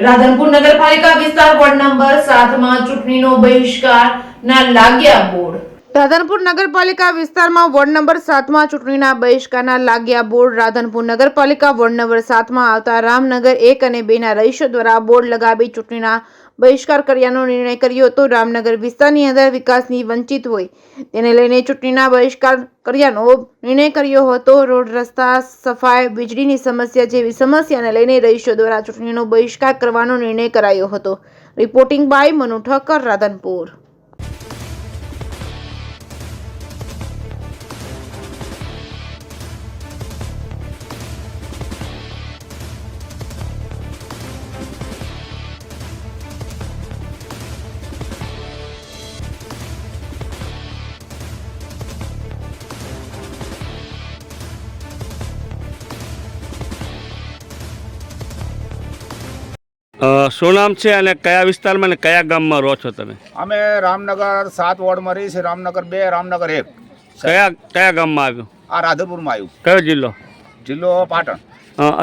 રાધનપુર નગરપાલિકા વિસ્તાર ward number 7 માં ચૂંટણીનો બહિષ્કારના લાગ્યા બોર્ડ। રાધનપુર નગરપાલિકા વિસ્તારમાં વોર્ડ નંબર 7 માં ચૂંટણીના બહિષ્કારના લાગ્યા બોર્ડ। રાધનપુર નગરપાલિકા વોર્ડ નંબર 7 માં આવતા રામનગર 1 અને 2 ના રહીશો દ્વારા બોર્ડ લગાવી ચૂંટણીના બહિષ્કાર કર્યાનો નિર્ણય કર્યો હતો। રામનગર વિસ્તારની અંદર વિકાસની વંચિત હોય તેને લઈને ચૂંટણીના બહિષ્કાર કર્યાનો નિર્ણય કર્યો હતો। રોડ, રસ્તા, સફાઈ, વીજળીની સમસ્યા જેવી સમસ્યાને લઈને રહીશો દ્વારા ચૂંટણીનો બહિષ્કાર કરવાનો નિર્ણય કરાયો હતો। Reporting by Manu Thakkar, Radhanpur. શું નામ છે અને કયા વિસ્તારમાં અને કયા ગામમાં રહો છો તમે? અમે રામનગર 7 વોર્ડમાં રહીએ છીએ। રામનગર 2, રામનગર 1। કયા ગામમાં આવ્યું? આ રાધનપુરમાં આવ્યું। કયો જિલ્લો? જિલ્લો પાટણ।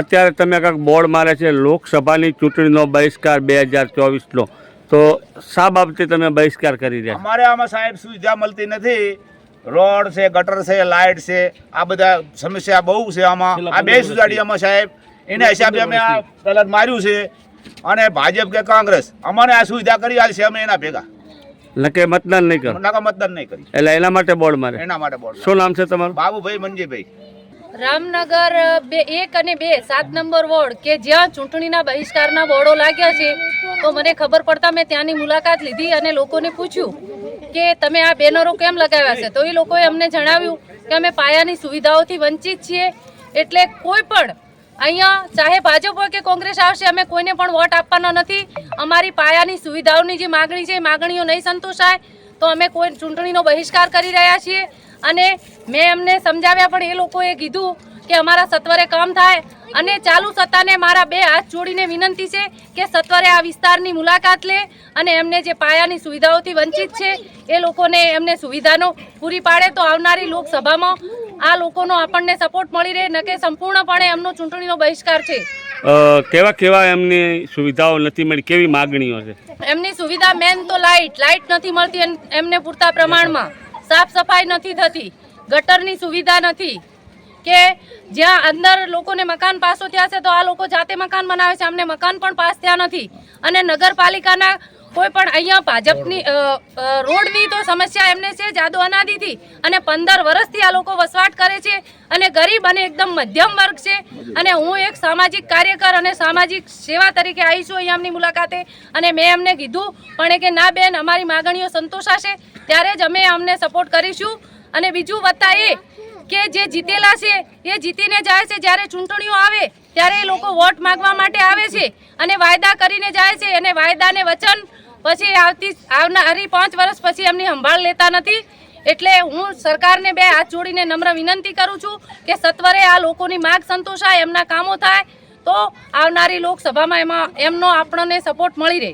અત્યારે તમે કાંઈક બોર્ડ મારે છે લોકસભાની ચૂંટણીનો બહિષ્કાર 2024નો, તો શા બાબતે તમે બહિષ્કાર કરી રહ્યા? અમારે આમાં સાહેબ સુવિધા મળતી નથી। રોડ છે, ગટર છે, લાઇટ છે, આ બધા સમસ્યા બહુ છે આમાં। આ 2 સુધારી આમાં સાહેબ એના હિસાબે અમે આ પહેલાં માર્યું છે અને ભાજપ કે કોંગ્રેસ અમને આ સુવિધા કરી આલશે, અમે એના ભેગા નકે મતદાન નહીં કરો? નકા મતદાન નહીં કરી, એટલે એના માટે બોર્ડ મારે? એના માટે બોર્ડ। શું નામ છે તમારું? બાબુભાઈ મંજીભાઈ। રામનગર 1 અને 2 7 નંબર વોર્ડ કે જ્યાં ચૂંટણીના બહિષ્કારના બોર્ડો લાગ્યા છે, તો મને ખબર પડતા મેં ત્યાંની મુલાકાત લીધી અને લોકોને પૂછ્યું કે તમે આ બેનરો કેમ લગાવ્યા છે, તો એ લોકોએ અમને જણાવ્યું કે અમે પાયાની સુવિધાઓથી વંચિત છીએ, એટલે કોઈ પણ અહીંયા ચાહે ભાજપ હોય કે કોંગ્રેસ આવશે, અમે કોઈને પણ વોટ આપવાનો નથી। અમારી પાયાની સુવિધાઓની જે માગણી છે એ માગણીઓ નહીં સંતોષાય તો અમે કોઈ ચૂંટણીનો બહિષ્કાર કરી રહ્યા છીએ। અને મેં એમને સમજાવ્યા પણ એ લોકોએ કીધું કે અમારા સત્વરે કામ થાય, અને ચાલુ સત્તાને મારા 2 હાથ જોડીને વિનંતી છે કે સત્વરે આ વિસ્તારની મુલાકાત લે અને એમને જે પાયાની સુવિધાઓથી વંચિત છે એ લોકોને એમને સુવિધાનો પૂરી પાડે, તો આવનારી લોકસભામાં આ લોકોનો આપણને સપોર્ટ મળી રહે, ન કે સંપૂર્ણપણે એમનો ચૂંટણીનો બહિષ્કાર છે। કેવા એમની સુવિધાઓ નથી મળી? કેવી માગણીઓ છે એમની સુવિધા? મેન તો લાઇટ નથી મળતી એમને પૂરતા પ્રમાણમાં, સાફ સફાઈ નથી થતી, ગટરની સુવિધા નથી, કે જ્યાં અંદર લોકોને મકાન પાસો થયા છે તો આ લોકો જાતે મકાન બનાવે છે, અમને મકાન પણ પાસ થયા નથી। અને નગરપાલિકાના કોઈ પણ અહીંયા ભાજપની રોડની તો સમસ્યા એમને છે જાદુ અનાદિથી, અને 15 વર્ષથી આ લોકો વસવાટ કરે છે અને ગરીબ અને એકદમ મધ્યમ વર્ગ છે। અને હું એક સામાજિક કાર્યકર અને સામાજિક સેવા તરીકે આવી છું અહીંયા એમની મુલાકાતે, અને મેં એમને કીધું પણ કે ના બેન, અમારી માગણીઓ સંતોષાશે ત્યારે જ અમે અમને સપોર્ટ કરીશું। અને બીજું વત્તા એ કે જે જીતેલા છે એ જીતીને જાય છે, જ્યારે ચૂંટણીઓ આવે ત્યારે એ લોકો વોટ માંગવા માટે આવે છે અને વાયદા કરીને જાય છે, અને વાયદાને વચન પછી આવનારી 5 વર્ષ પછી એમની સંભાળ લેતા નથી। એટલે હું સરકારને 2 હાથ જોડીને નમ્ર વિનંતી કરું છું કે સત્વરે આ લોકોની માંગ સંતોષાય, એમના કામો થાય, તો આવનારી લોકસભામાં એમનો આપણને સપોર્ટ મળી રહે।